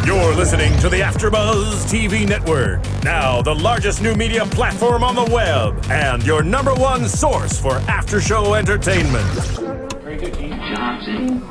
You're listening to the AfterBuzz TV network, now the largest new media platform on the web, and your #1 source for after-show entertainment. Very good, Dean Johnson.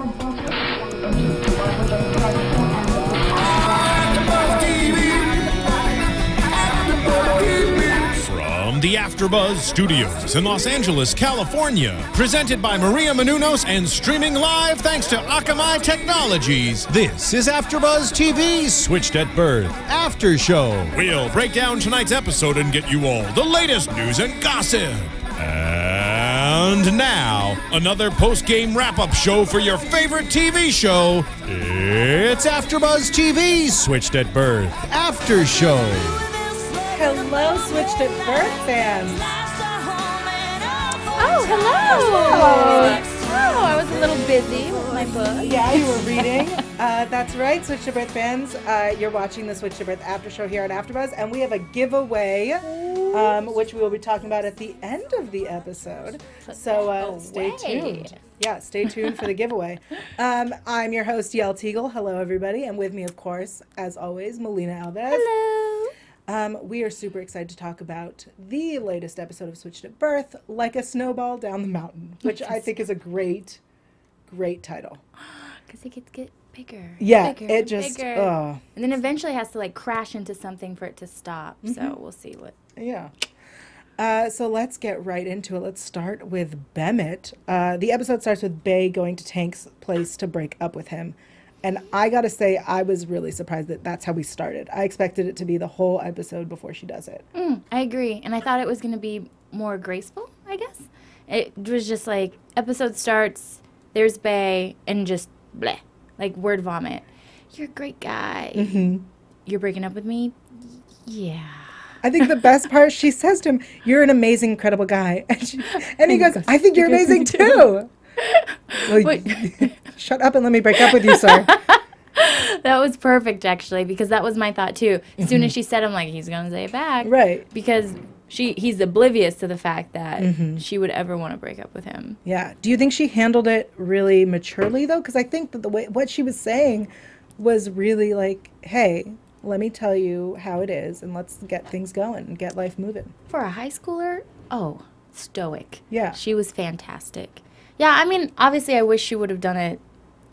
From the AfterBuzz Studios in Los Angeles, California, presented by Maria Menounos and streaming live thanks to Akamai Technologies. This is AfterBuzz TV's Switched at Birth After Show. We'll break down tonight's episode and get you all the latest news and gossip. And now, another post-game wrap-up show for your favorite TV show. It's AfterBuzz TV's Switched at Birth After Show. Hello, Switched at Birth fans. Oh, hello. Oh, I was a little busy with my book. Yeah, you were reading. That's right, Switched at Birth fans. You're watching the Switched at Birth After Show here on AfterBuzz, and we have a giveaway, which we will be talking about at the end of the episode. So stay tuned. Yeah, stay tuned for the giveaway. I'm your host, Yael Tygiel. Hello, everybody. And with me, of course, as always, Melina Alves. Hello. We are super excited to talk about the latest episode of Switched at Birth, Like a Snowball Down the Mountain, which I think is a great title. Because it gets bigger. Yeah, bigger, it just, bigger. And then eventually has to like crash into something for it to stop. So we'll see what. Yeah. So let's get right into it. Let's start with Bemet. The episode starts with Bay going to Tank's place to break up with him. And I gotta say, I was really surprised that that's how we started. I expected it to be the whole episode before she does it. I agree. And I thought it was going to be more graceful, I guess. It was just like, episode starts, there's Bay, and just bleh, like word vomit. You're a great guy. You're breaking up with me? Yeah. I think the best part, she says to him, "You're an amazing, incredible guy." And he goes, "I think you're amazing too." Well, shut up and let me break up with you, sir. That was perfect, actually, because that was my thought, too. As soon as she said, I'm like, he's going to say it back. Right. Because he's oblivious to the fact that she would ever want to break up with him. Yeah. Do you think she handled it really maturely, though? Because I think that the way what she was saying was really like, hey, let me tell you how it is, and let's get things going and get life moving. For a high schooler, stoic. Yeah. She was fantastic. Yeah, I mean, obviously I wish she would have done it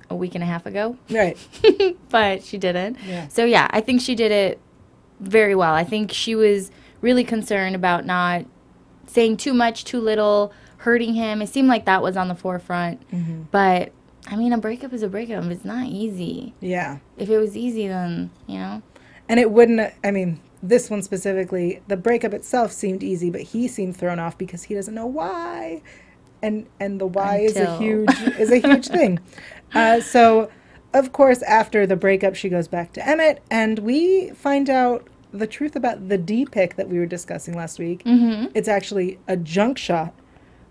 a week and a half ago. Right. But she didn't. Yeah. So, yeah, I think she did it very well. I think she was really concerned about not saying too much, too little, hurting him. It seemed like that was on the forefront. But, I mean, a breakup is a breakup. It's not easy. Yeah. If it was easy, then, you know. And it wouldn't, I mean, this one specifically, the breakup itself seemed easy, but he seemed thrown off because he doesn't know why. And the why is a huge thing. So, of course, after the breakup, she goes back to Emmett, and we find out the truth about the D pic that we were discussing last week. It's actually a junk shot.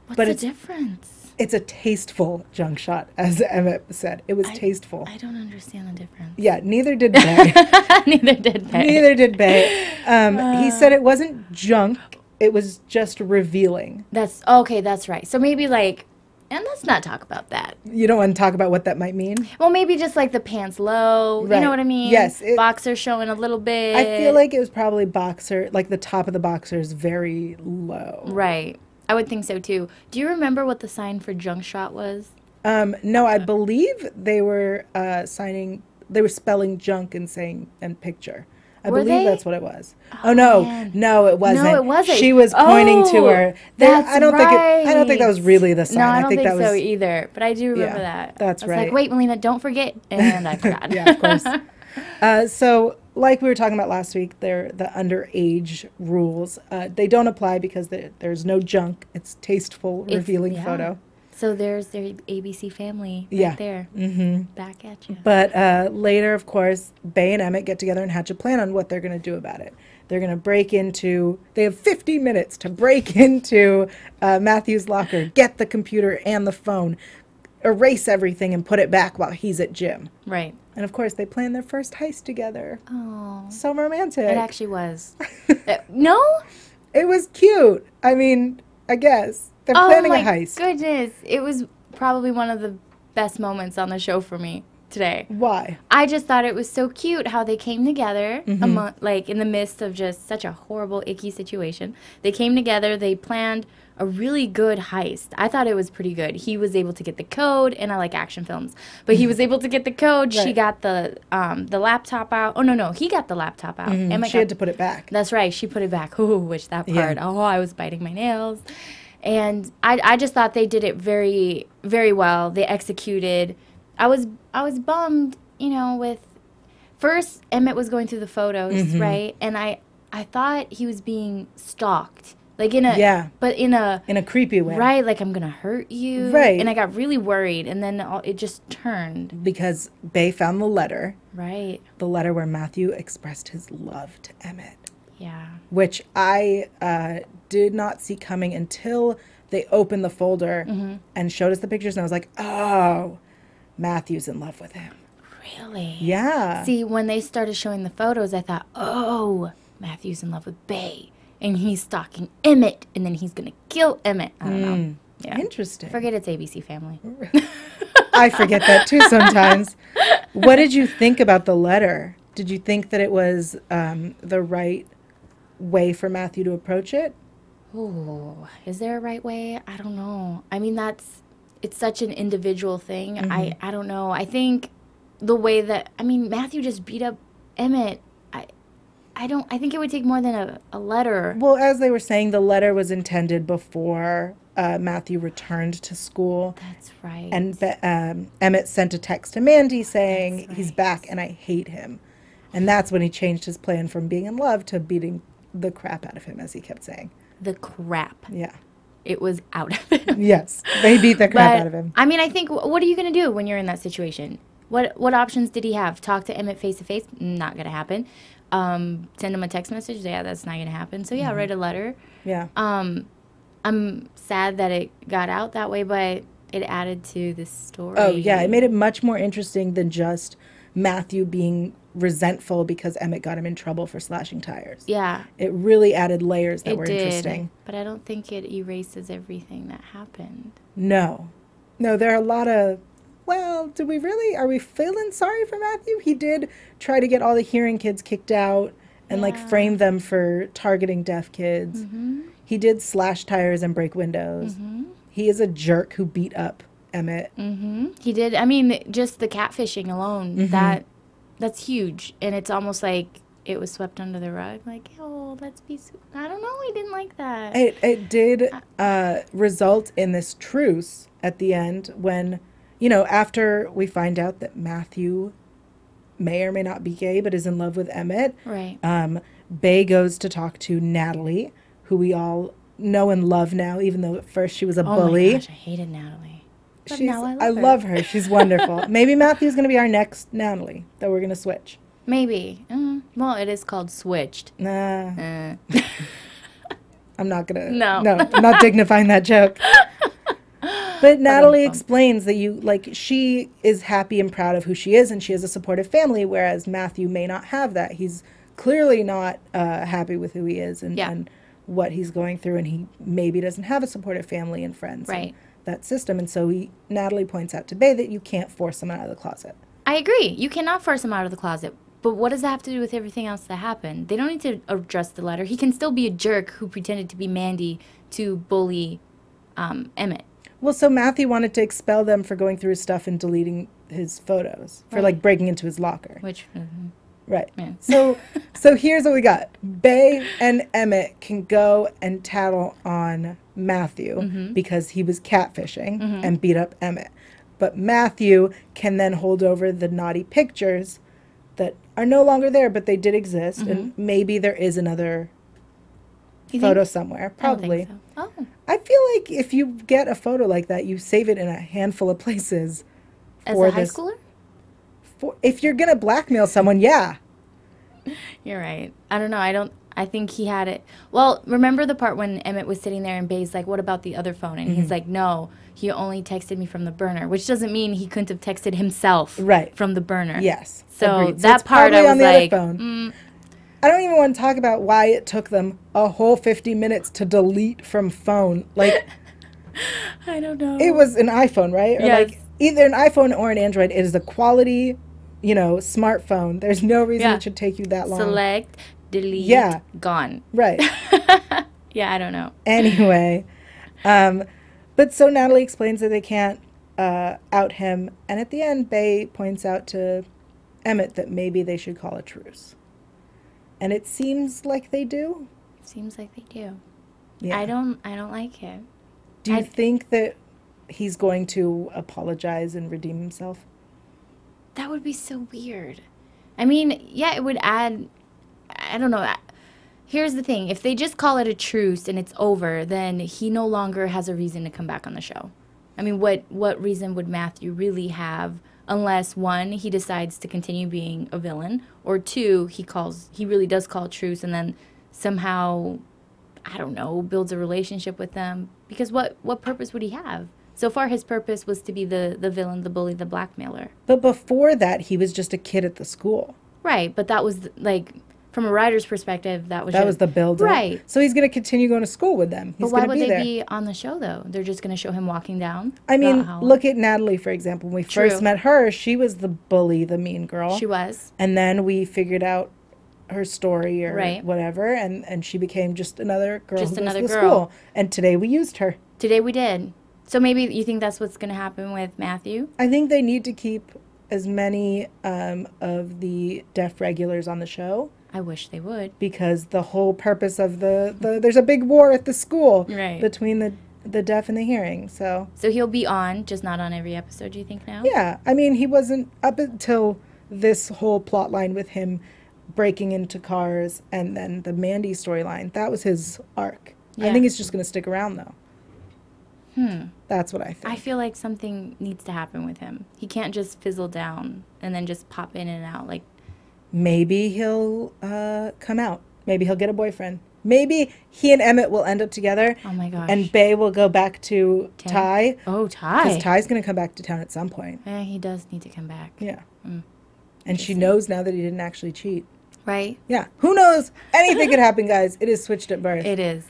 What's the difference? It's a tasteful junk shot, as Emmett said. It was tasteful. I don't understand the difference. Yeah, neither did Bay. Neither did Bay. Neither did Bay. He said it wasn't junk. It was just revealing. That's right. So maybe like, and let's not talk about that. You don't want to talk about what that might mean? Well, maybe just like the pants low. Right. You know what I mean? Yes. Boxer showing a little bit. I feel like it was probably boxer, like the top of the boxer is very low. Right. I would think so too. Do you remember what the sign for junk shot was? No, I believe they were spelling junk and picture. I believe that's what it was. Oh no, man. No, it wasn't. No, it wasn't. She was pointing to her. I don't think that was really the sign. No, I don't think that was so either. But I do remember that. That's right. I was like, wait, Melina, don't forget, and I forgot. Yeah, of course. So, like we were talking about last week, the underage rules. They don't apply because there's no junk. It's tasteful, revealing photo. So there's their ABC family right there. Back at you. But later, of course, Bay and Emmett get together and hatch a plan on what they're going to do about it. They're going to they have 50 minutes to break into Matthew's locker, get the computer and the phone, erase everything and put it back while he's at gym. Right. And of course, they plan their first heist together. Oh. So romantic. It actually was. No? It was cute. I mean, I guess. They're planning a heist. Oh my goodness. It was probably one of the best moments on the show for me, today. Why? I just thought it was so cute how they came together, like in the midst of just such a horrible, icky situation. They came together. They planned a really good heist. I thought it was pretty good. He was able to get the code, and I like action films, but he was able to get the code. Right. She got the laptop out. Oh no, he got the laptop out. She had to put it back. That's right. She put it back. Ooh, which that part. Yeah. Oh, I was biting my nails. And I just thought they did it very, very well. They executed. I was bummed, with first Emmett was going through the photos, right? And I thought he was being stalked. Like but in a creepy way. Right, like I'm going to hurt you. Right. And I got really worried, and then it just turned. Because Bay found the letter. Right. The letter where Matthew expressed his love to Emmett. Yeah. Which I did not see coming until they opened the folder and showed us the pictures, and I was like, oh, Matthew's in love with him. Really? Yeah. See, when they started showing the photos, I thought, oh, Matthew's in love with Bay. And he's stalking Emmett, and then he's going to kill Emmett. I don't know. Yeah. Interesting. Forget it's ABC Family. I forget that, too, sometimes. What did you think about the letter? Did you think that it was the right way for Matthew to approach it? Oh, is there a right way? I don't know. I mean, it's such an individual thing. I don't know. I think the way that, Matthew just beat up Emmett. I think it would take more than a letter. Well, as they were saying, the letter was intended before Matthew returned to school. That's right. And Emmett sent a text to Mandy saying, he's back and I hate him. And that's when he changed his plan from being in love to beating the crap out of him, as he kept saying. The crap. Yeah. It was out of him. Yes. They beat the crap out of him. I think, what are you going to do when you're in that situation? What options did he have? Talk to Emmett face to face? Not going to happen. Send him a text message? Yeah, that's not going to happen. So, yeah, write a letter. Yeah. I'm sad that it got out that way, but it added to the story. Oh, yeah. It made it much more interesting than just Matthew being resentful because Emmett got him in trouble for slashing tires. Yeah. It really added layers that were interesting. But I don't think it erases everything that happened. No, there are a lot of, are we feeling sorry for Matthew? He did try to get all the hearing kids kicked out and frame them for targeting deaf kids. He did slash tires and break windows. He is a jerk who beat up Emmett. He did. Just the catfishing alone, that's huge. And it's almost like it was swept under the rug. Like, oh, let's be I don't know. He didn't like that. It did result in this truce at the end when, after we find out that Matthew may or may not be gay but is in love with Emmett. Right. Bay goes to talk to Natalie, who we all know and love now, even though at first she was a bully. Oh my gosh, I hated Natalie. But now I love her. She's wonderful. Maybe Matthew's going to be our next Natalie that we're going to switch. Maybe. Well, it is called Switched. Nah. I'm not going to. No. I'm not dignifying that joke. But Natalie explains that she is happy and proud of who she is, and she has a supportive family, whereas Matthew may not have that. He's clearly not happy with who he is and what he's going through, and he maybe doesn't have a supportive family and friends. Right. That system. And so Natalie points out to Bay that you can't force someone out of the closet. I agree. You cannot force him out of the closet. But what does that have to do with everything else that happened? They don't need to address the letter. He can still be a jerk who pretended to be Mandy to bully Emmett. Well, so Matthew wanted to expel them for going through his stuff and deleting his photos, for breaking into his locker. Which, right. Yeah. So here's what we got. Bay and Emmett can go and tattle on Matthew because he was catfishing and beat up Emmett. But Matthew can then hold over the naughty pictures that are no longer there, but they did exist, and maybe there is another photo somewhere. Probably. I don't think so. Oh. I feel like if you get a photo like that, you save it in a handful of places. As a high schooler? If you're going to blackmail someone, yeah. You're right. I don't know. I think he had it. Well, remember the part when Emmett was sitting there and Bay's like, what about the other phone? And he's like, no, he only texted me from the burner, which doesn't mean he couldn't have texted himself from the burner. Yes. So agreed. That part I was on the like, other phone. I don't even want to talk about why it took them a whole 50 minutes to delete from phone. Like, I don't know. It was an iPhone, right? Or yes. either an iPhone or an Android. It is a quality, smartphone. There's no reason it should take you that long. Select, delete, gone. Right. Yeah, I don't know. Anyway, but so Natalie explains that they can't out him, and at the end, Bay points out to Emmett that maybe they should call a truce. And it seems like they do. Seems like they do. Yeah. I don't like it. Do you think that he's going to apologize and redeem himself? That would be so weird. I mean, yeah, it would add, I don't know. Here's the thing. If they just call it a truce and it's over, then he no longer has a reason to come back on the show. I mean, what reason would Matthew really have unless, one, he decides to continue being a villain, or two, he really does call a truce and then somehow, I don't know, builds a relationship with them. Because what purpose would he have? So far, his purpose was to be the villain, the bully, the blackmailer. But before that, he was just a kid at the school. Right, but that was, from a writer's perspective, that was the build. Right. So he's going to continue going to school with them. But why would they be on the show, though? They're just going to show him walking down? I mean, look at Natalie, for example. When we first met her, she was the bully, the mean girl. She was. And then we figured out her story or whatever, and she became just another girl who goes to school. And today we used her. Today we did. So maybe you think that's what's going to happen with Matthew? I think they need to keep as many of the deaf regulars on the show. I wish they would. Because the whole purpose of there's a big war at the school between the deaf and the hearing. So he'll be on, just not on every episode, do you think now? Yeah. I mean, he wasn't up until this whole plot line with him breaking into cars and then the Mandy storyline. That was his arc. Yeah. I think he's just going to stick around, though. That's what I think. I feel like something needs to happen with him. He can't just fizzle down and then just pop in and out. Maybe he'll come out. Maybe he'll get a boyfriend. Maybe he and Emmett will end up together. Oh, my gosh. And Bay will go back to Ty. Oh, Ty. Because Ty's going to come back to town at some point. Yeah, he does need to come back. Yeah. And she knows now that he didn't actually cheat. Right? Yeah. Who knows? Anything could happen, guys. It is Switched at Birth. It is.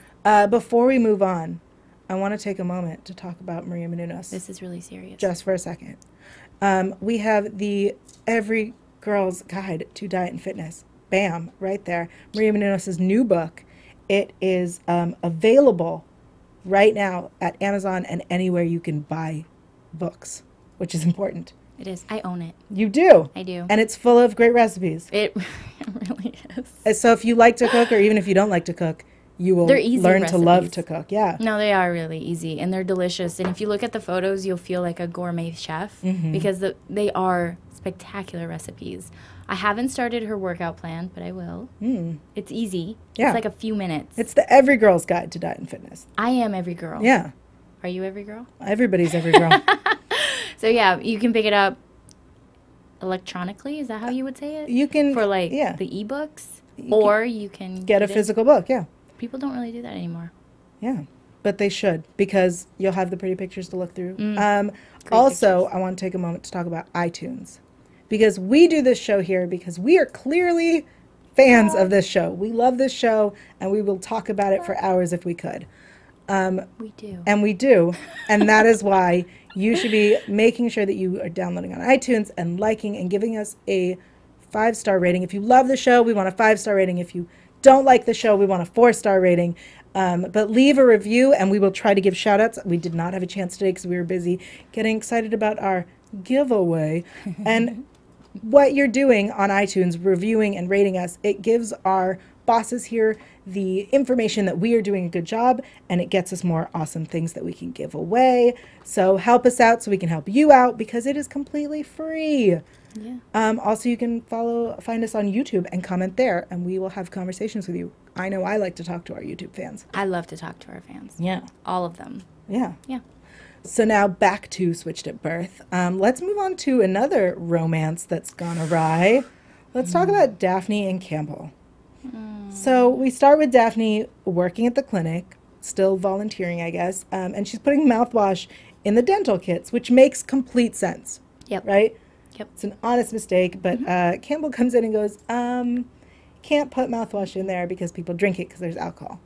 Before we move on, I want to take a moment to talk about Maria Menounos. This is really serious. Just for a second. We have the Every Girl's Guide to Diet and Fitness. Bam, right there. Maria Menounos' new book. It is available right now at Amazon and anywhere you can buy books, which is important. It is. I own it. You do? I do. And it's full of great recipes. It really is. So if you like to cook, or even if you don't like to cook, you will learn to love to cook. Yeah. No, they are really easy, and they're delicious. And if you look at the photos, you'll feel like a gourmet chef because they are spectacular recipes. I haven't started her workout plan, but I will. It's easy. Yeah. It's like a few minutes. It's the Every Girl's Guide to Diet and Fitness. I am every girl. Yeah. Are you every girl? Everybody's every girl. So, yeah, you can pick it up electronically. Is that how you would say it? You can. For, the ebooks. Or you can get a physical book, yeah. People don't really do that anymore. Yeah, but they should, because you'll have the pretty pictures to look through. Also, I want to take a moment to talk about iTunes, because we do this show here because we are clearly fans of this show. We love this show, and we will talk about it for hours if we could. We do. And we do. And that is why you should be making sure that you are downloading on iTunes and liking and giving us a 5-star rating. If you love the show, we want a 5-star rating. If you don't like the show, we want a 4-star rating. But leave a review, and we will try to give shout-outs. We did not have a chance today because we were busy getting excited about our giveaway. And what you're doing on iTunes, reviewing and rating us, it gives our bosses here the information that we are doing a good job, and it gets us more awesome things that we can give away. So help us out so we can help you out, because it is completely free. Yeah. Also, you can find us on YouTube and comment there, and we will have conversations with you. I know I like to talk to our YouTube fans. I love to talk to our fans. Yeah. All of them. Yeah. Yeah. So now back to Switched at Birth. Let's move on to another romance that's gone awry. Let's talk about Daphne and Campbell. So we start with Daphne working at the clinic, still volunteering, I guess, and she's putting mouthwash in the dental kits, which makes complete sense. Yep. Right? Yep. It's an honest mistake, but Campbell comes in and goes, can't put mouthwash in there because people drink it because there's alcohol.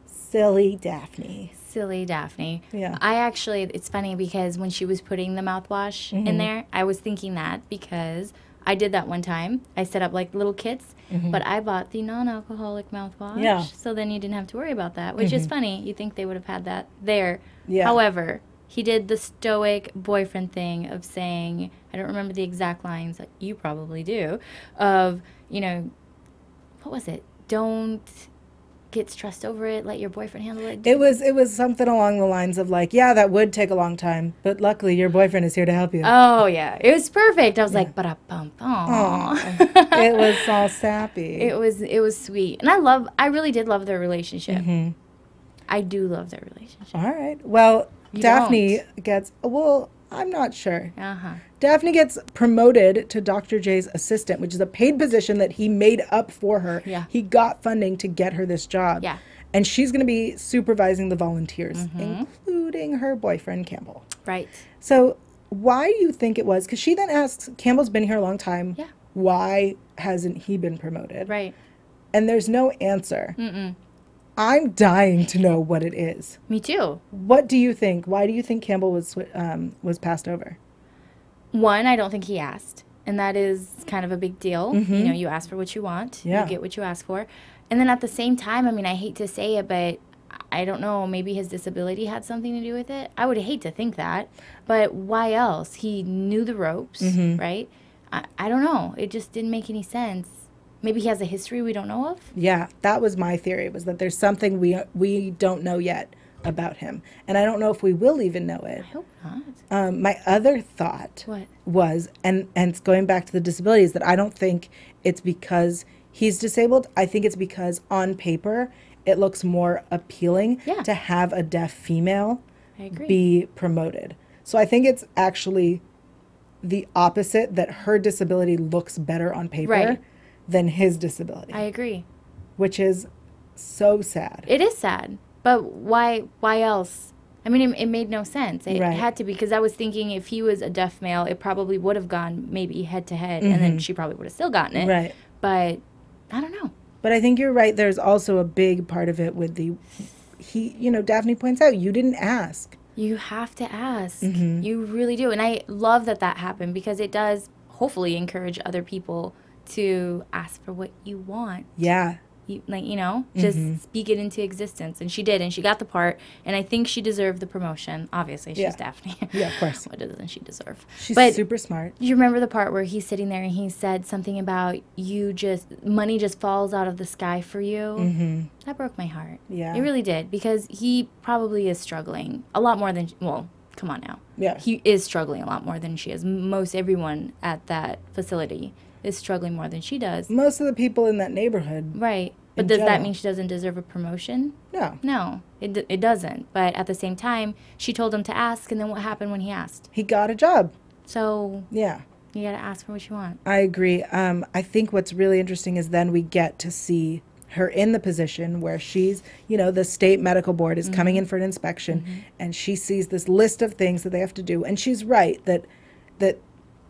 Silly Daphne. Silly Daphne. Yeah. It's funny because when she was putting the mouthwash in there, I was thinking that because I did that one time. I set up like little kits, but I bought the non-alcoholic mouthwash. Yeah. So then you didn't have to worry about that, which is funny. You think they would have had that there. Yeah. However, he did the stoic boyfriend thing of saying, I don't remember the exact lines, that you probably do, of, what was it? Don't get stressed over it. Let your boyfriend handle it. It was something along the lines of like, yeah, that would take a long time, but luckily your boyfriend is here to help you. Oh, yeah. It was perfect. I was like, ba-da-bum, It was all sappy. It was sweet. And I really did love their relationship. I do love their relationship. All right. Well, You Daphne gets, I'm not sure. Uh-huh. Daphne gets promoted to Dr. J's assistant, which is a paid position that he made up for her. Yeah. He got funding to get her this job. Yeah. And she's going to be supervising the volunteers, including her boyfriend, Campbell. Right. So why do you think it was? Because she then asks, Campbell's been here a long time. Yeah. Why hasn't he been promoted? Right. And there's no answer. I'm dying to know what it is. Me too. What do you think? Why do you think Campbell was passed over? One, I don't think he asked. And that is kind of a big deal. You ask for what you want. Yeah. You get what you ask for. And then at the same time, I hate to say it, but I don't know, maybe his disability had something to do with it. I would hate to think that. But why else? He knew the ropes, right? I don't know. It just didn't make any sense. Maybe he has a history we don't know of? Yeah, that was my theory, was that there's something we don't know yet about him. And I don't know if we will even know it. I hope not. My other thought was, and it's going back to the disabilities, that I don't think it's because he's disabled. I think it's because on paper it looks more appealing to have a deaf female be promoted. So I think it's actually the opposite, that her disability looks better on paper than his disability. I agree. Which is so sad. It is sad. But why else? It made no sense. It had to be, because I was thinking if he was a deaf male, it probably would have gone maybe head to head, and then she probably would have still gotten it. Right. But I don't know. But I think you're right. There's also a big part of it with Daphne points out, you didn't ask. You have to ask. You really do. And I love that happened, because it does hopefully encourage other people to ask for what you want. Yeah. Just speak it into existence. And she did, and she got the part, and I think she deserved the promotion. Obviously, she's Daphne. Yeah, of course. What doesn't she deserve? She's super smart. You remember the part where he's sitting there and he said something about money just falls out of the sky for you? That broke my heart. Yeah. It really did, because he probably is struggling a lot more than, come on now. Yeah. He is struggling a lot more than she is. Most everyone at that facility is struggling more than she does. Most of the people in that neighborhood. Right. But does that mean she doesn't deserve a promotion? No. No, it doesn't. But at the same time, she told him to ask, and then what happened when he asked? He got a job. So yeah, you got to ask for what you want. I agree. I think what's really interesting is then we get to see her in the position where she's, the state medical board is coming in for an inspection, and she sees this list of things that they have to do. And she's right that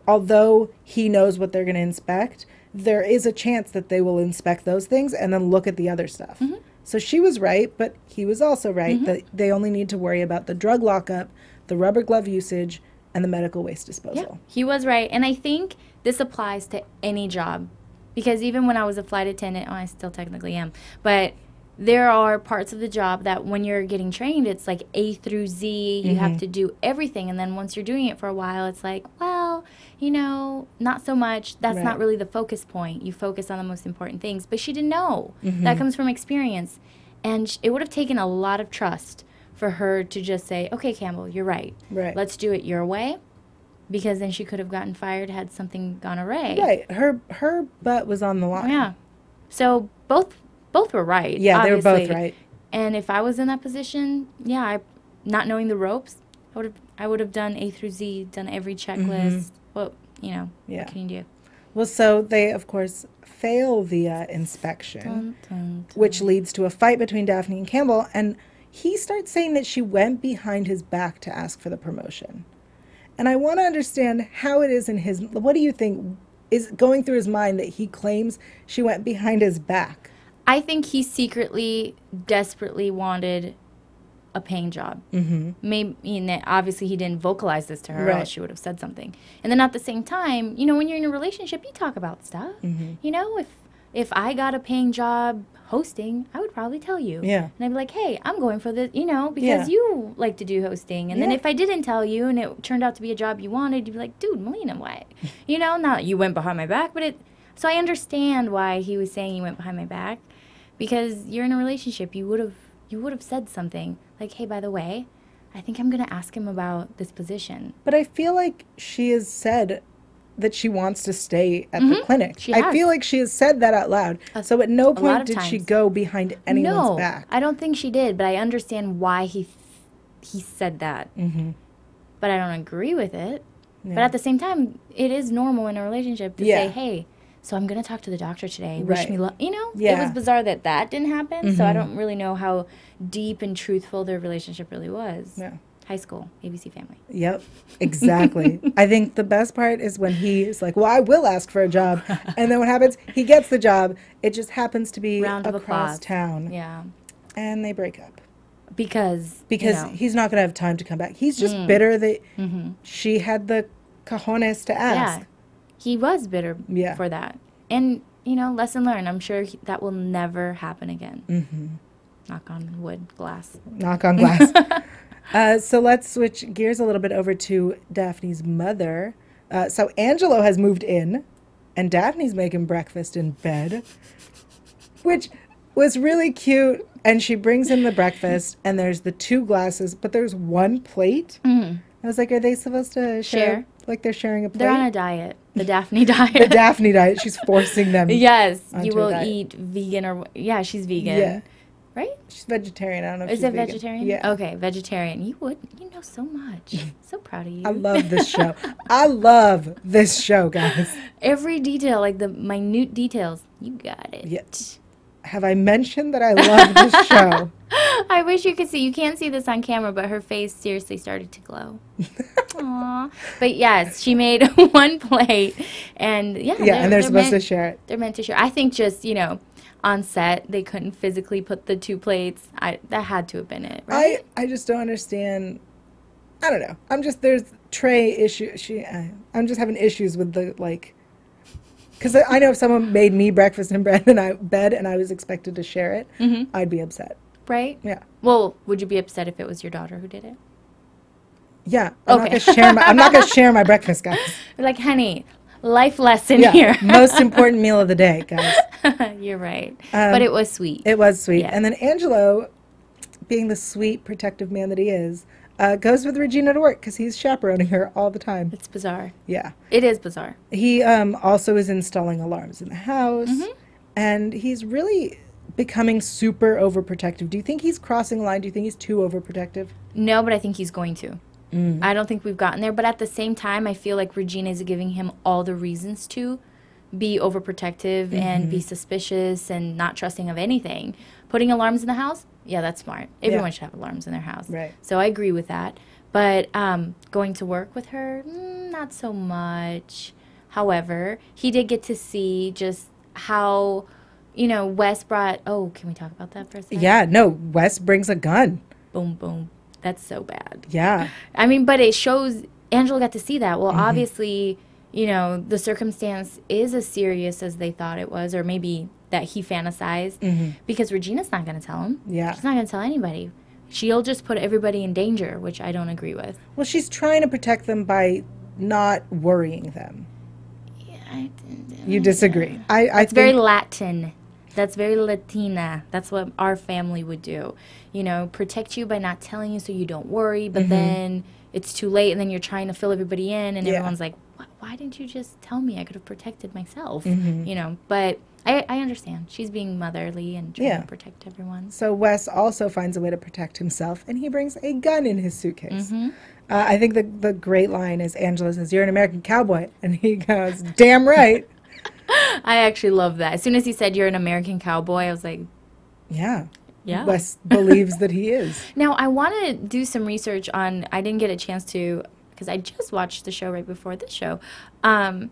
although he knows what they're going to inspect, there is a chance that they will inspect those things and then look at the other stuff. So she was right, but he was also right that they only need to worry about the drug lockup, the rubber glove usage, and the medical waste disposal. Yeah, he was right. And I think this applies to any job, because even when I was a flight attendant, I still technically am, but there are parts of the job that when you're getting trained, it's like A through Z. You have to do everything. And then once you're doing it for a while, it's like, not so much. That's not really the focus point. You focus on the most important things. But she didn't know. That comes from experience. And it would have taken a lot of trust for her to just say, okay, Campbell, you're right. Let's do it your way. Because then she could have gotten fired had something gone awry. Right. Her butt was on the line. Yeah. So both were right. Yeah, obviously. they were both right. And if I was in that position, not knowing the ropes, I would have done A through Z, done every checklist. Well, what can you do? Well, so they, of course, fail the inspection, which leads to a fight between Daphne and Campbell. And he starts saying that she went behind his back to ask for the promotion. And I want to understand how it is what do you think is going through his mind that he claims she went behind his back? I think he secretly, desperately wanted a paying job. Mm-hmm. Maybe, obviously, he didn't vocalize this to her, or else she would have said something. And then at the same time, you know, when you're in a relationship, you talk about stuff. Mm-hmm. You know, if I got a paying job hosting, I would probably tell you. Yeah. And I'd be like, hey, I'm going for this, you know, because you like to do hosting. And then if I didn't tell you and it turned out to be a job you wanted, you'd be like, dude, Melina, why? You know, not you went behind my back, but so I understand why he was saying you went behind my back, because you're in a relationship. You would have said something like, hey, by the way, I think I'm going to ask him about this position. But I feel like she has said that she wants to stay at the clinic. I feel like she has said that out loud. So at no point did she go behind anyone's back. I don't think she did, but I understand why he said that. Mm-hmm. But I don't agree with it. Yeah. But at the same time, it is normal in a relationship to say, hey, so I'm going to talk to the doctor today. Wish me luck. You know, it was bizarre that didn't happen. Mm-hmm. So I don't really know how deep and truthful their relationship really was. Yeah. High school, ABC Family. Yep, exactly. I think the best part is when he's like, well, I will ask for a job. And then what happens? He gets the job. It just happens to be across town. Yeah. And they break up. Because he's not going to have time to come back. He's just bitter that she had the cojones to ask. Yeah. He was bitter for that. And, you know, lesson learned. I'm sure that will never happen again. Mm-hmm. Knock on wood, glass. Knock on glass. So let's switch gears a little bit over to Daphne's mother. So Angelo has moved in, and Daphne's making breakfast in bed, which was really cute. And she brings him the breakfast, and there's the 2 glasses, but there's 1 plate. Mm-hmm. I was like, are they supposed to share? Like they're sharing a plate? They're on a diet. The Daphne diet. The Daphne diet. She's forcing them. Yes. You will eat vegan or... Yeah, she's vegan. Yeah. Right? She's vegetarian. I don't know if she's vegan. Vegetarian? Yeah. Okay, vegetarian. You know so much. So proud of you. I love this show. I love this show, guys. Every detail, like the minute details, you got it. Yeah. Have I mentioned that I love this show? I wish you could see. You can't see this on camera, but her face seriously started to glow. Aww. But yes, she made 1 plate. And and they're supposed to share it. They're meant to share. I think just, you know, on set, they couldn't physically put the 2 plates. That had to have been it, right? I just don't understand. I don't know. There's tray issue. I'm just having issues with the, like, because I know if someone made me breakfast in bed and I was expected to share it, I'd be upset. Right? Yeah. Well, would you be upset if it was your daughter who did it? Yeah. I'm not going to share my breakfast, guys. Like, honey, life lesson here. Most important meal of the day, guys. You're right. But it was sweet. It was sweet. Yeah. And then Angelo, being the sweet, protective man that he is, goes with Regina to work because he's chaperoning her all the time. It's bizarre. Yeah. It is bizarre. He also is installing alarms in the house. Mm-hmm. And he's really becoming super overprotective. Do you think he's crossing a line? Do you think he's too overprotective? No, but I think he's going to. I don't think we've gotten there. But at the same time, I feel like Regina is giving him all the reasons to be overprotective and be suspicious and not trusting of anything. Putting alarms in the house? Yeah, that's smart. Everyone should have alarms in their house. Right. So I agree with that. But going to work with her, not so much. However, he did get to see just how, you know, Wes brought... Oh, can we talk about that for a second? Yeah, no, Wes brings a gun. Boom, boom. That's so bad. Yeah. I mean, but it shows... Angela got to see that. Well, obviously, you know, the circumstance is as serious as they thought it was, or maybe that he fantasized, because Regina's not going to tell him. Yeah. She's not going to tell anybody. She'll just put everybody in danger, which I don't agree with. Well, she's trying to protect them by not worrying them. Yeah, you disagree. I think very Latin. That's very Latina. That's what our family would do. You know, protect you by not telling you so you don't worry, but then it's too late, and then you're trying to fill everybody in, and everyone's like, why didn't you just tell me? I could have protected myself, you know. But I understand. She's being motherly and trying to protect everyone. So Wes also finds a way to protect himself, and he brings a gun in his suitcase. I think the great line is Angela says, "You're an American cowboy," and he goes, "Damn right." I actually love that. As soon as he said, "You're an American cowboy," I was like, yeah. Wes believes that he is. Now, I want to do some research on, I didn't get a chance to, because I just watched the show right before this show, on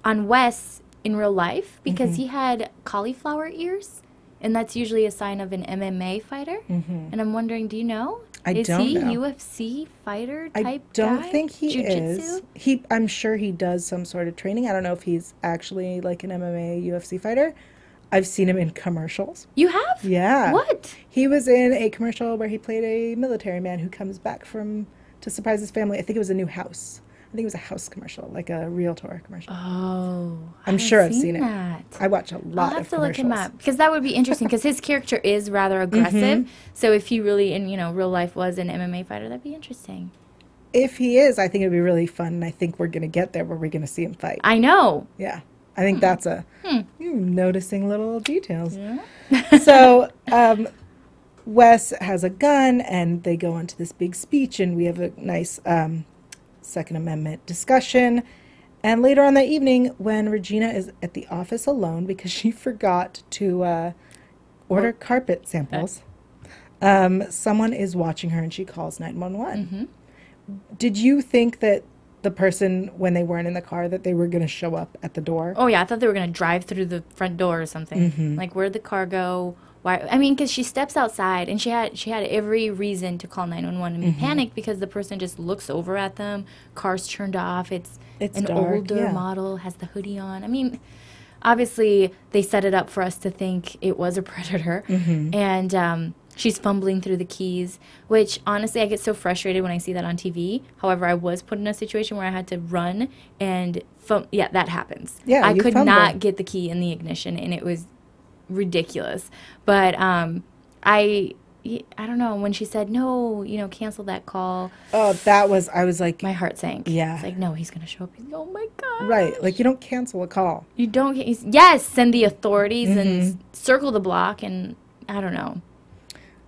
Wes in real life, because he had cauliflower ears. And that's usually a sign of an MMA fighter. Mm-hmm. And I'm wondering, do you know? Is don't he know. UFC fighter type I don't guy? think he Jiu-jitsu? is. I'm sure he does some sort of training. I don't know if he's actually like an MMA UFC fighter. I've seen him in commercials. You have? Yeah. What? He was in a commercial where he played a military man who comes back to surprise his family. I think it was a new house. I think it was a house commercial, like a Realtor commercial. Oh, I'm sure I've seen that. it. I watch a lot I'll of have to look him commercials. up because that would be interesting because his character is rather aggressive. So if he really in real life was an MMA fighter, that'd be interesting. If he is, I think it'd be really fun, and I think we're going to get there where we're going to see him fight. I know. Yeah. I think that's noticing little details. Yeah. So Wes has a gun, and they go into this big speech, and we have a nice Second Amendment discussion. And later on that evening, when Regina is at the office alone because she forgot to order carpet samples, someone is watching her, and she calls 911. Did you think that the person, when they weren't in the car, that they were going to show up at the door? Oh, yeah. I thought they were going to drive through the front door or something. Like, where'd the car go? Why? I mean, because she steps outside, and she had every reason to call 911 and panic because the person just looks over at them. Car's turned off. It's an dark, older model, has the hoodie on. I mean, obviously, they set it up for us to think it was a predator. And she's fumbling through the keys, which, honestly, I get so frustrated when I see that on TV. However, I was put in a situation where I had to run, and that happens. Yeah, I could fumble. not get the key in the ignition, and it was ridiculous. But I don't know, when she said no, cancel that call. Oh, I was like, my heart sank. Yeah. It's like, no, he's gonna show up. Oh my god. right, like you don't cancel a call. You don't. Yes, send the authorities and circle the block, and I don't know.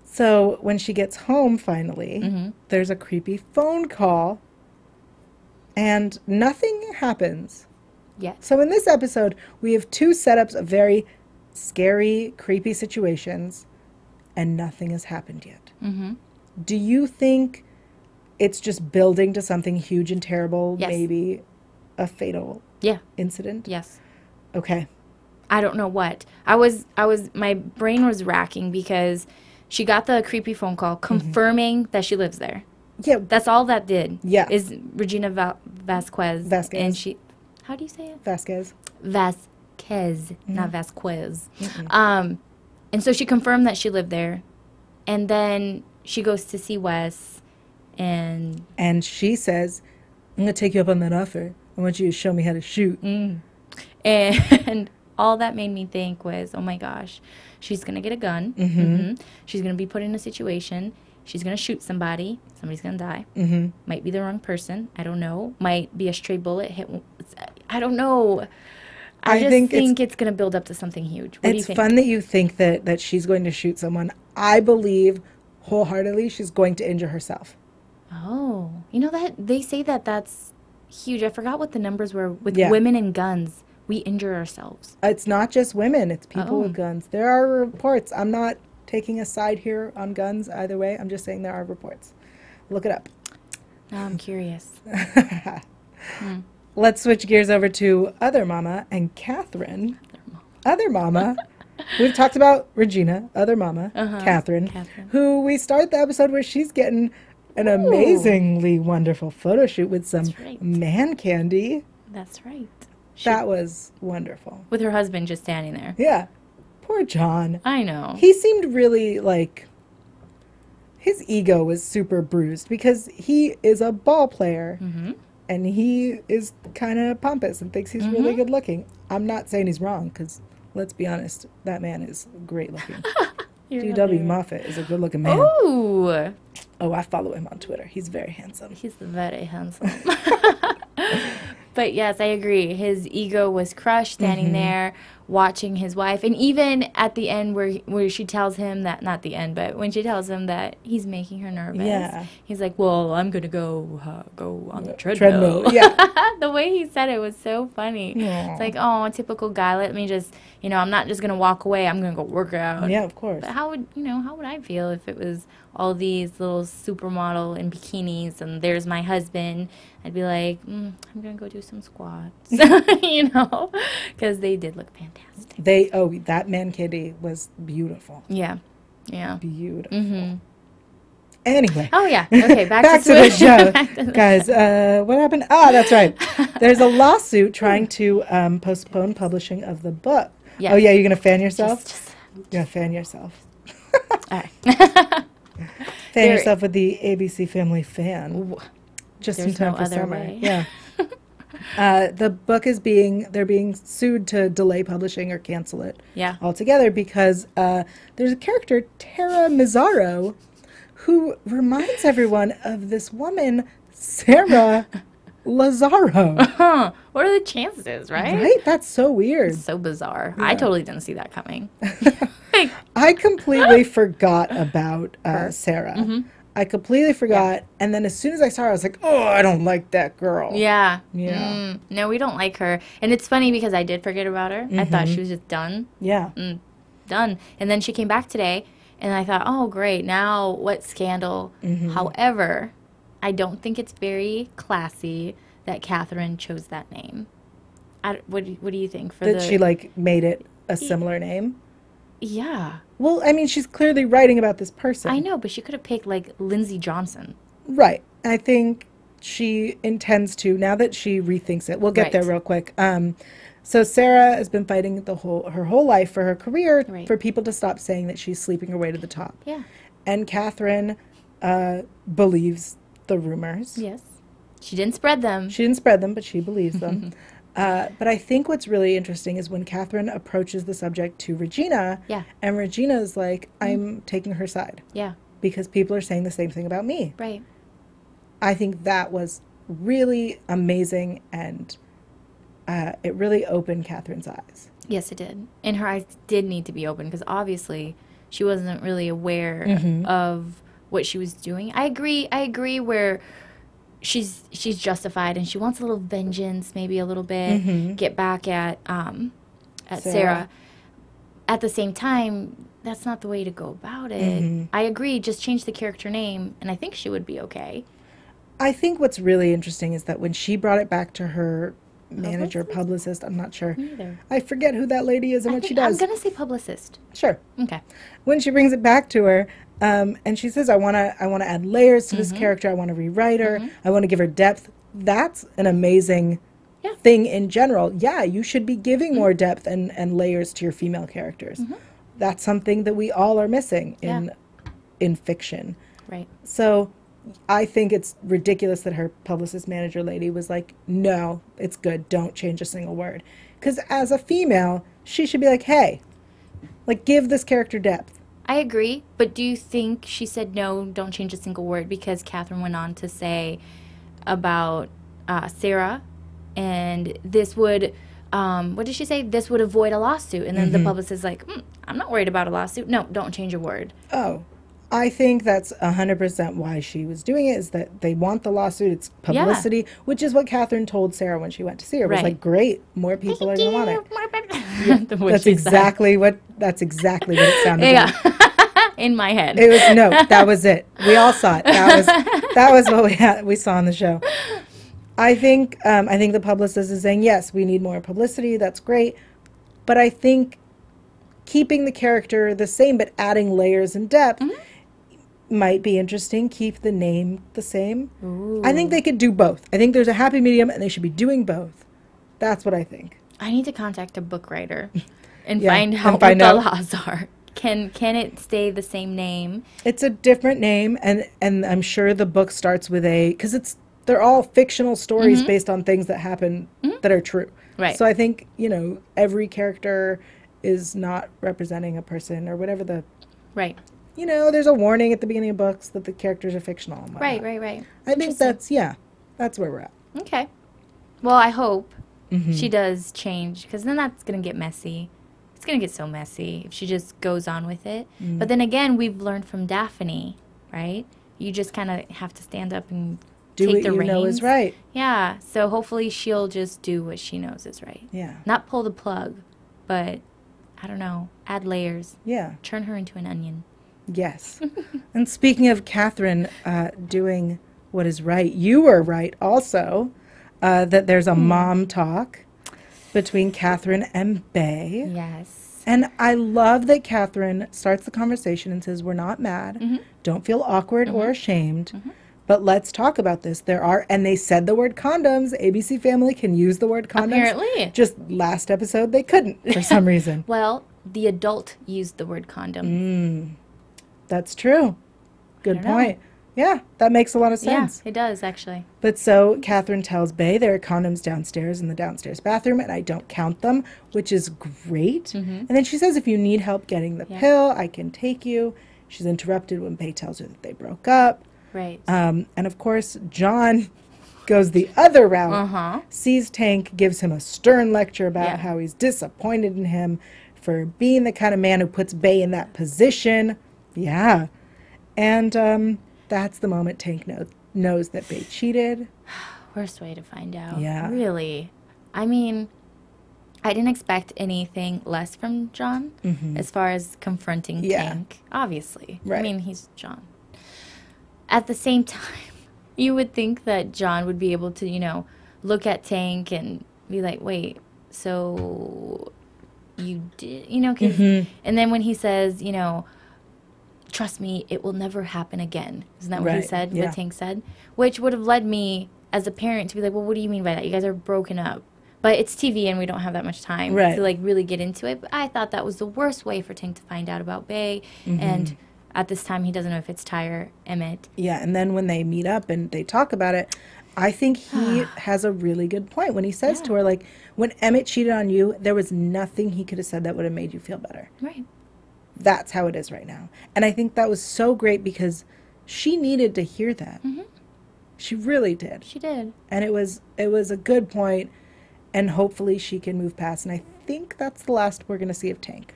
So when she gets home finally, there's a creepy phone call, and nothing happens. Yes. So in this episode, we have two setups of very scary, creepy situations, and nothing has happened yet. Do you think it's just building to something huge and terrible, Yes. maybe a fatal incident? Yes. Okay. I don't know what. My brain was racking because she got the creepy phone call confirming that she lives there. Yeah. That's all that did. Yeah. Is Regina Vasquez. And she, how do you say it? Vasquez. Vasquez, not Vasquez. And so she confirmed that she lived there. And then she goes to see Wes. And she says, I'm going to take you up on that offer. I want you to show me how to shoot. And all that made me think was, oh my gosh, she's going to get a gun. She's going to be put in a situation. She's going to shoot somebody. Somebody's going to die. Might be the wrong person. I don't know. Might be a stray bullet hit. I don't know. I just think it's going to build up to something huge. What do you think? It's fun that you think that she's going to shoot someone. I believe wholeheartedly she's going to injure herself. Oh. You know that they say that's huge. I forgot what the numbers were with women and guns. We injure ourselves. It's not just women. It's people with guns. There are reports. I'm not taking a side here on guns either way. I'm just saying there are reports. Look it up. Now I'm curious. Let's switch gears over to Other Mama and Catherine. Other Mama. We've talked about Regina, Other Mama, Catherine, who we start the episode where she's getting an amazingly wonderful photo shoot with some man candy. That's right. That was wonderful. With her husband just standing there. Yeah. Poor John. I know. He seemed really like his ego was super bruised because he is a ball player. And he is kind of pompous and thinks he's really good looking. I'm not saying he's wrong because, let's be honest, that man is great looking. D.W. Moffat is a good looking man. Oh, I follow him on Twitter. He's very handsome. He's very handsome. But yes, I agree. His ego was crushed standing there watching his wife. And even at the end where she tells him that, not the end, but when she tells him that he's making her nervous, he's like, well, I'm going to go on the treadmill. The way he said it was so funny. It's like, oh, typical guy. Let me just, I'm not just going to walk away. I'm going to go work out. Yeah, of course. But how would I feel if it was all these little supermodel in bikinis and there's my husband? I'd be like, I'm going to go do some squats, because they did look fantastic. fantastic. That man kitty was beautiful. Yeah. Yeah. Beautiful. Mm-hmm. Anyway. Oh, yeah. Okay, back to the show. Guys, what happened? Ah, that's right. There's a lawsuit trying to postpone publishing of the book. Yes. Oh, yeah, you're going to fan yourself? You're going to fan yourself. All right. Fan yourself with the ABC Family fan. Just in time no for other summer. way. Yeah. The book is they're being sued to delay publishing or cancel it altogether because there's a character, Tara Mazzaro, who reminds everyone of this woman, Sarah Lazaro. What are the chances, right? Right? That's so weird. It's so bizarre. Yeah. I totally didn't see that coming. I completely forgot about Sarah. Mm-hmm. I completely forgot. And then as soon as I saw her, I was like, oh, I don't like that girl. Yeah. Yeah. No, we don't like her. And it's funny because I did forget about her. Mm-hmm. I thought she was just done. Yeah. Done. And then she came back today. And I thought, oh, great. Now what scandal? Mm-hmm. However, I don't think it's very classy that Catherine chose that name. What do you think? She, made it a similar name? Yeah. Well, I mean, she's clearly writing about this person. I know, but she could have picked, Lindsay Johnson. Right. I think she intends to, now that she rethinks it. We'll get there real quick. So Sarah has been fighting her whole life for her career, for people to stop saying that she's sleeping her way to the top. Yeah. And Catherine believes the rumors. Yes. She didn't spread them. She didn't spread them, but she believes them. But I think what's really interesting is when Catherine approaches the subject to Regina, and Regina's like, I'm taking her side. Yeah. Because people are saying the same thing about me. Right. I think that was really amazing, and it really opened Catherine's eyes. Yes, it did. And her eyes did need to be open because obviously she wasn't really aware of what she was doing. I agree where she's justified and she wants a little vengeance, maybe a little bit, get back at Sarah. At the same time, that's not the way to go about it. I agree, just change the character name and I think she would be okay. I think what's really interesting is that when she brought it back to her publicist, I'm not sure. Me either. I forget who that lady is and what she does. I'm going to say publicist. Sure. Okay. When she brings it back to her, and she says, I want to add layers to this character. I want to rewrite her. I want to give her depth. That's an amazing thing in general. Yeah, you should be giving more depth and layers to your female characters. That's something that we all are missing in fiction. Right. So I think it's ridiculous that her publicist manager lady was like, no, it's good. Don't change a single word. Because as a female, she should be like, hey, give this character depth. I agree. But do you think she said, no, don't change a single word because Catherine went on to say about Sarah and this would, what did she say? This would avoid a lawsuit. And then the publicist is like, I'm not worried about a lawsuit. No, don't change a word. Oh. I think that's 100% why she was doing it, is that they want the lawsuit. It's publicity, which is what Catherine told Sarah when she went to see her. It was like, great, more people are going to want it. That's exactly what it sounded like. In my head. It was that was it. We all saw it. That was what we saw on the show. I think the publicist is saying, yes, we need more publicity. That's great. But I think keeping the character the same but adding layers and depth might be interesting. Keep the name the same. Ooh. I think they could do both. I think there's a happy medium and they should be doing both. That's what I think. I need to contact a book writer and find out what the laws are. Can it stay the same name? It's a different name, and I'm sure the book starts with because they're all fictional stories based on things that happen that are true. Right. So I think, every character is not representing a person or whatever the... Right. There's a warning at the beginning of books that the characters are fictional. Right. I think that's where we're at. Okay. Well, I hope she does change, because then that's going to get messy. It's going to get so messy if she just goes on with it. But then again, we've learned from Daphne, right? You just kind of have to stand up and do take the reins. Do what you know is right. Yeah. So hopefully she'll just do what she knows is right. Yeah. Not pull the plug, but, I don't know, add layers. Yeah. Turn her into an onion. Yes. And speaking of Catherine doing what is right, you were right also that there's a mom talk between Catherine and Bay. Yes. And I love that Catherine starts the conversation and says, we're not mad. Don't feel awkward or ashamed. But let's talk about this. And they said the word condoms. ABC Family can use the word condoms. Apparently. Just last episode, they couldn't for some reason. Well, the adult used the word condom. That's true. Good point. Yeah, that makes a lot of sense. Yeah, it does, actually. But so Catherine tells Bay there are condoms downstairs in the downstairs bathroom, and I don't count them, which is great. And then she says, if you need help getting the pill, I can take you. She's interrupted when Bay tells her that they broke up. Right. And of course, John goes the other route, sees Tank, gives him a stern lecture about how he's disappointed in him for being the kind of man who puts Bay in that position. Yeah. And that's the moment Tank knows that Bay cheated. Worst way to find out. Yeah. Really. I mean, I didn't expect anything less from John as far as confronting Tank, obviously. Right. I mean, he's John. At the same time, you would think that John would be able to, look at Tank and be like, wait, so you did, 'cause, and then when he says, trust me, it will never happen again. Isn't that what he said, what Tank said? Which would have led me as a parent to be like, well, what do you mean by that? You guys are broken up. But it's TV and we don't have that much time to really get into it. But I thought that was the worst way for Tank to find out about Bay. And at this time, he doesn't know if it's Ty or Emmett. Yeah, and then when they meet up and they talk about it, I think he has a really good point when he says to her, like, when Emmett cheated on you, there was nothing he could have said that would have made you feel better. Right. That's how it is right now. And I think that was so great because she needed to hear that. She really did. She did. And it was a good point, and hopefully she can move past. And I think that's the last we're going to see of Tank.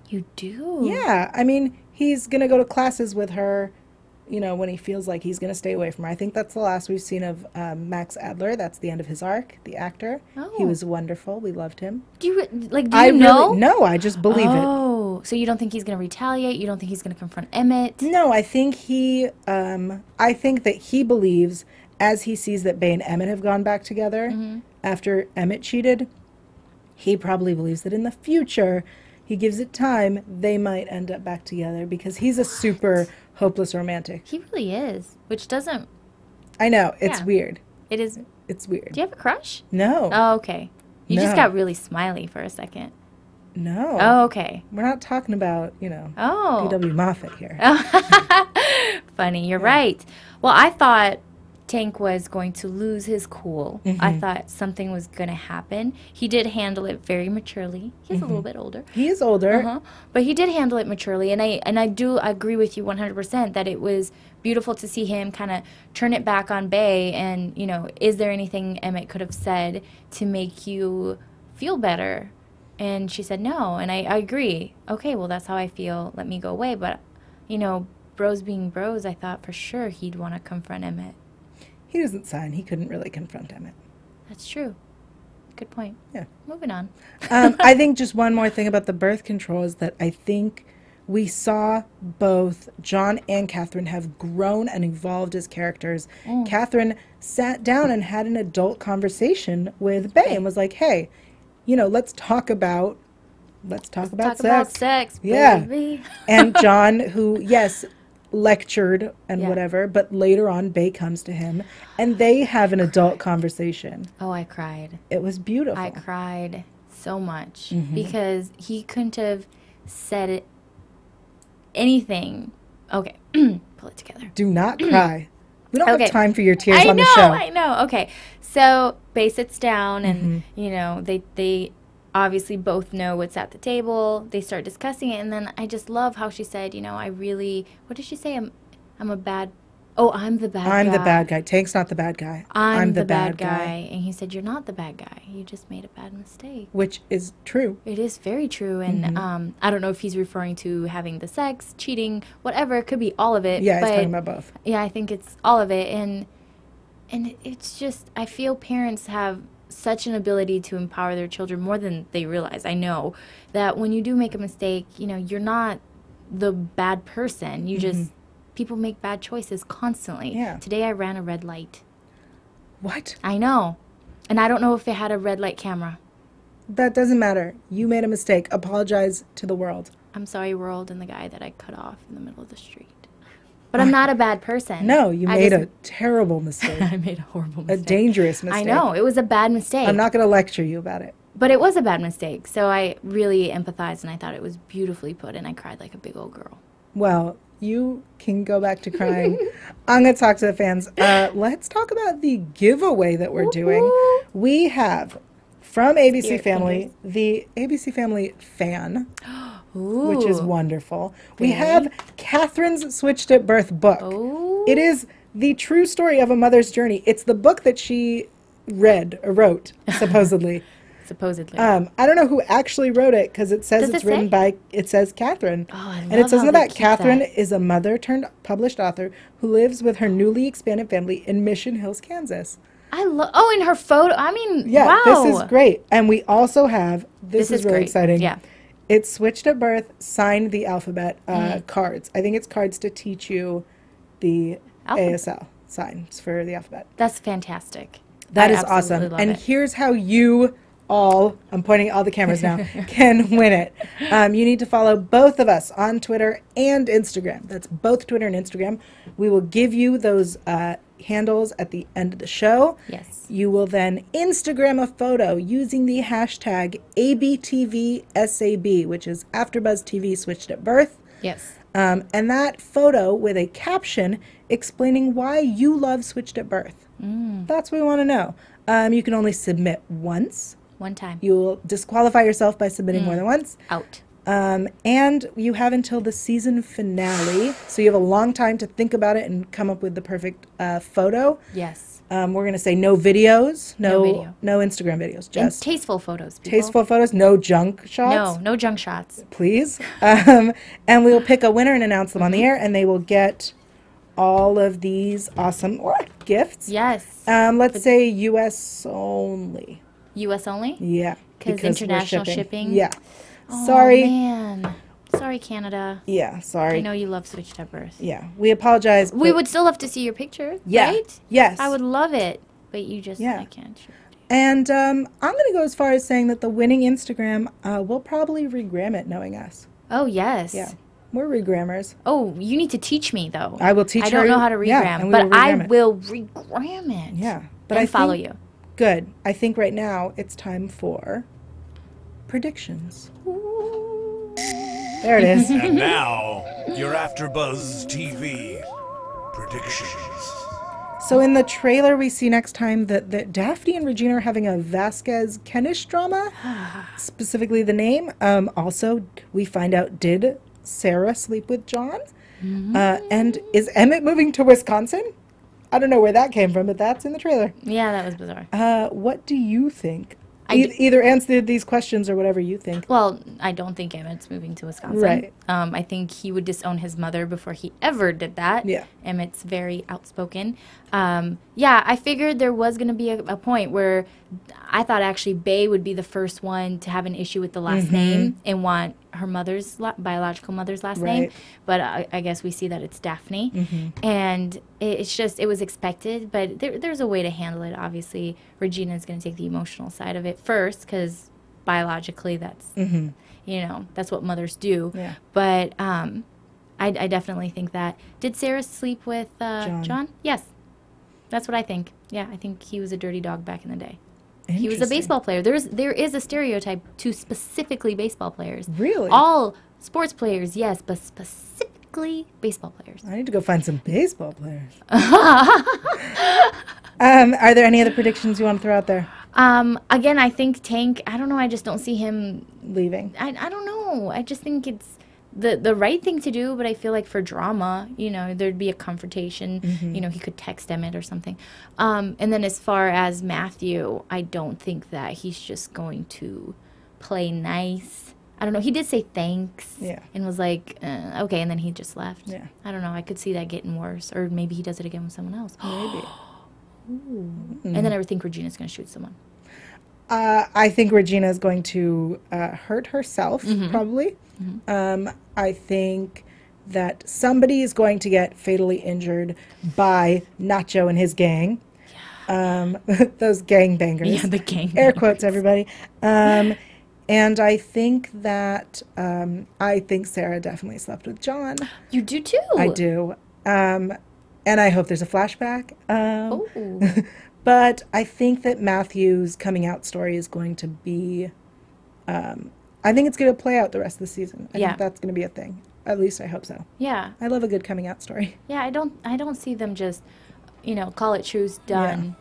You do? Yeah. I mean, he's going to go to classes with her, when he feels like he's going to stay away from her. I think that's the last we've seen of Max Adler. That's the end of his arc, the actor. Oh. He was wonderful. We loved him. Do you know? No, I just believe it. Oh, so you don't think he's going to retaliate? You don't think he's going to confront Emmett? No, I think I think that he believes, as he sees that Bay and Emmett have gone back together after Emmett cheated, he probably believes that in the future, he gives it time, they might end up back together because he's a super hopeless romantic. He really is, which doesn't... I know, it's weird. It is... It's weird. Do you have a crush? No. Oh, okay. You just got really smiley for a second. No. Oh, okay. We're not talking about, D.W. Moffat here. Funny, you're right. Well, I thought Tank was going to lose his cool. I thought something was going to happen. He did handle it very maturely. He's a little bit older. He is older. But he did handle it maturely. And I do agree with you 100% that it was beautiful to see him kind of turn it back on Bay. And, is there anything Emmett could have said to make you feel better? And she said no. And I agree. Okay, well, that's how I feel. Let me go away. But, bros being bros, I thought for sure he'd want to confront Emmett. He doesn't sign. He couldn't really confront Emmett. That's true. Good point. Yeah. Moving on. I think just one more thing about the birth control is that I think we saw both John and Catherine have grown and evolved as characters. Catherine sat down and had an adult conversation with Bay and was like, hey, let's talk about sex. About sex, yeah. baby. And John, who, yes, lectured and whatever, but later on Bay comes to him and they have an adult conversation. Oh, I cried. It was beautiful. I cried so much because he couldn't have said anything. Okay, pull it together. Do not cry. We don't have time for your tears on the show. I know. Okay, so Bay sits down and they obviously both know what's at the table. They start discussing it, and then I just love how she said, what did she say? I'm the bad guy. I'm the bad guy. Tank's not the bad guy. I'm the bad guy. And he said, you're not the bad guy. You just made a bad mistake. Which is true. It is very true. And I don't know if he's referring to having the sex, cheating, whatever. It could be all of it. Yeah, he's talking about both. Yeah, I think it's all of it. And it's just, I feel parents have such an ability to empower their children more than they realize. I know that when you do make a mistake, you're not the bad person. You just, people make bad choices constantly. Yeah. Today I ran a red light. What? I know. And I don't know if it had a red light camera. That doesn't matter. You made a mistake. Apologize to the world. I'm sorry, world, and the guy that I cut off in the middle of the street. But I'm not a bad person. No, you made a terrible mistake. I made a horrible mistake. A dangerous mistake. I know. It was a bad mistake. I'm not going to lecture you about it. But it was a bad mistake. So I really empathized, and I thought it was beautifully put, and I cried like a big old girl. Well, you can go back to crying. I'm going to talk to the fans. Let's talk about the giveaway that we're doing. We have, from ABC Family, the ABC Family fan, which is wonderful. We have Catherine's Switched at Birth book. It is the true story of a mother's journey. It's the book that she wrote, supposedly. I don't know who actually wrote it because it says it's written by, it says Catherine. Oh, I love and it says how that Catherine is a mother turned published author who lives with her newly expanded family in Mission Hills, Kansas. In her photo. I mean, yeah, wow. This is great. And we also have, this is really great. exciting. Yeah. It's Switched at Birth, signed the alphabet cards. I think it's cards to teach you the ASL signs for the alphabet. That's fantastic. That is awesome. And here's how you all, I'm pointing at all the cameras now, can win it. You need to follow both of us on Twitter and Instagram. That's both Twitter and Instagram. We will give you those handles at the end of the show. Yes. You will then Instagram a photo using the hashtag ABTVSAB, which is AfterBuzz TV Switched at Birth. Yes. And that photo with a caption explaining why you love Switched at Birth. That's what we want to know. You can only submit once. One time. You'll disqualify yourself by submitting more than once. Out. And you have until the season finale, so you have a long time to think about it and come up with the perfect photo. Yes. We're going to say no videos, no Instagram videos, just and tasteful photos. People. Tasteful photos, no junk shots. No junk shots. Please. And we'll pick a winner and announce them on the air, and they will get all of these awesome gifts. Yes. Let's say U.S. only. U.S. only? Yeah. Because international shipping? Yeah. Oh, Sorry. Man. Sorry, Canada. Yeah, sorry. I know you love Switched at Birth. Yeah. We apologize. We would still love to see your picture, right? Yes. I would love it. But you just, I can't ship it. And I'm going to go as far as saying that the winning Instagram, we'll probably regram it knowing us. Oh, yes. Yeah. We're regrammers. Oh, you need to teach me, though. I will teach you. I don't know how to regram, but I will regram it. Yeah. But I follow you. Good. I think right now it's time for predictions. Ooh. There it is. And now, your AfterBuzz TV predictions. So in the trailer, we see next time that Daphne and Regina are having a Vasquez Kennish drama, specifically the name. Also, we find out, did Sarah sleep with John? And is Emmett moving to Wisconsin? I don't know where that came from, but that's in the trailer. Yeah, that was bizarre. What do you think? Either answer these questions or whatever you think. Well, I don't think Emmett's moving to Wisconsin. Right. I think he would disown his mother before he ever did that. Yeah. Emmett's very outspoken. Yeah, I figured there was going to be a point where I thought actually Bae would be the first one to have an issue with the last name and want her mother's biological mother's last name. But I guess we see that it's Daphne. And it's just, it was expected, but there's a way to handle it. Obviously, Regina's going to take the emotional side of it first because biologically that's, you know, that's what mothers do. Yeah. But I definitely think that. Did Sarah sleep with John? Yes. That's what I think. Yeah, I think he was a dirty dog back in the day. He was a baseball player. There is a stereotype to specifically baseball players. Really? All sports players, yes, but specifically baseball players. I need to go find some baseball players. Are there any other predictions you want to throw out there? Again, I think Tank, I don't know, I just don't see him leaving. I don't know. I just think it's the right thing to do, but I feel like for drama, you know, there'd be a confrontation. You know, he could text Emmett or something. And then as far as Matthew, I don't think that he's just going to play nice. I don't know. He did say thanks and was like, okay, and then he just left. Yeah. I don't know. I could see that getting worse. Or maybe he does it again with someone else. Maybe. And then I think Regina's going to shoot someone. I think Regina is going to hurt herself, probably. I think that somebody is going to get fatally injured by Nacho and his gang. Those gangbangers. Yeah, the gangbangers. Air quotes, everybody. And I think that I think Sarah definitely slept with John. You do too. I do. And I hope there's a flashback. Oh. But I think that Matthew's coming out story is going to be, I think it's going to play out the rest of the season. I think that's going to be a thing. At least I hope so. Yeah. I love a good coming out story. Yeah, I don't see them just, call it truce, done.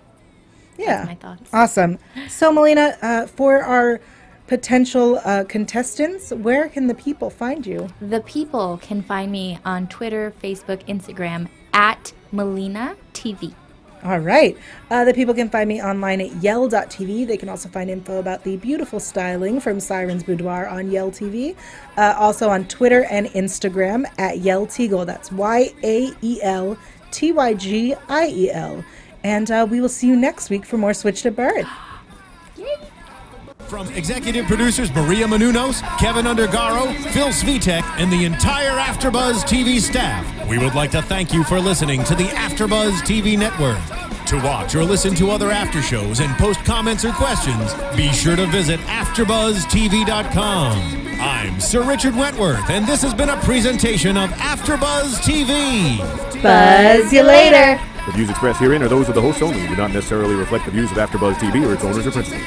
Yeah. That's my thoughts. Awesome. So, Melina, for our potential contestants, where can the people find you? The people can find me on Twitter, Facebook, Instagram, at Melina TV. All right. The people can find me online at Yael.tv. They can also find info about the beautiful styling from Siren's Boudoir on Yael TV. Also on Twitter and Instagram at Yael Tygiel. That's YaelTygiel. And we will see you next week for more Switched at Birth. From executive producers Maria Menounos, Kevin Undergaro, Phil Svitek, and the entire AfterBuzz TV staff, we would like to thank you for listening to the AfterBuzz TV network. To watch or listen to other after shows and post comments or questions, be sure to visit AfterBuzzTV.com. I'm Sir Richard Wentworth, and this has been a presentation of AfterBuzz TV. Buzz you later. The views expressed herein are those of the hosts only and do not necessarily reflect the views of AfterBuzz TV or its owners or principals.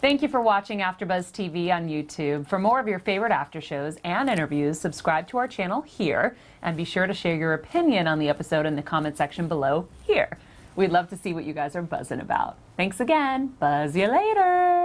Thank you for watching AfterBuzz TV on YouTube. For more of your favorite after shows and interviews, subscribe to our channel here, and be sure to share your opinion on the episode in the comment section below here. We'd love to see what you guys are buzzing about. Thanks again. Buzz you later.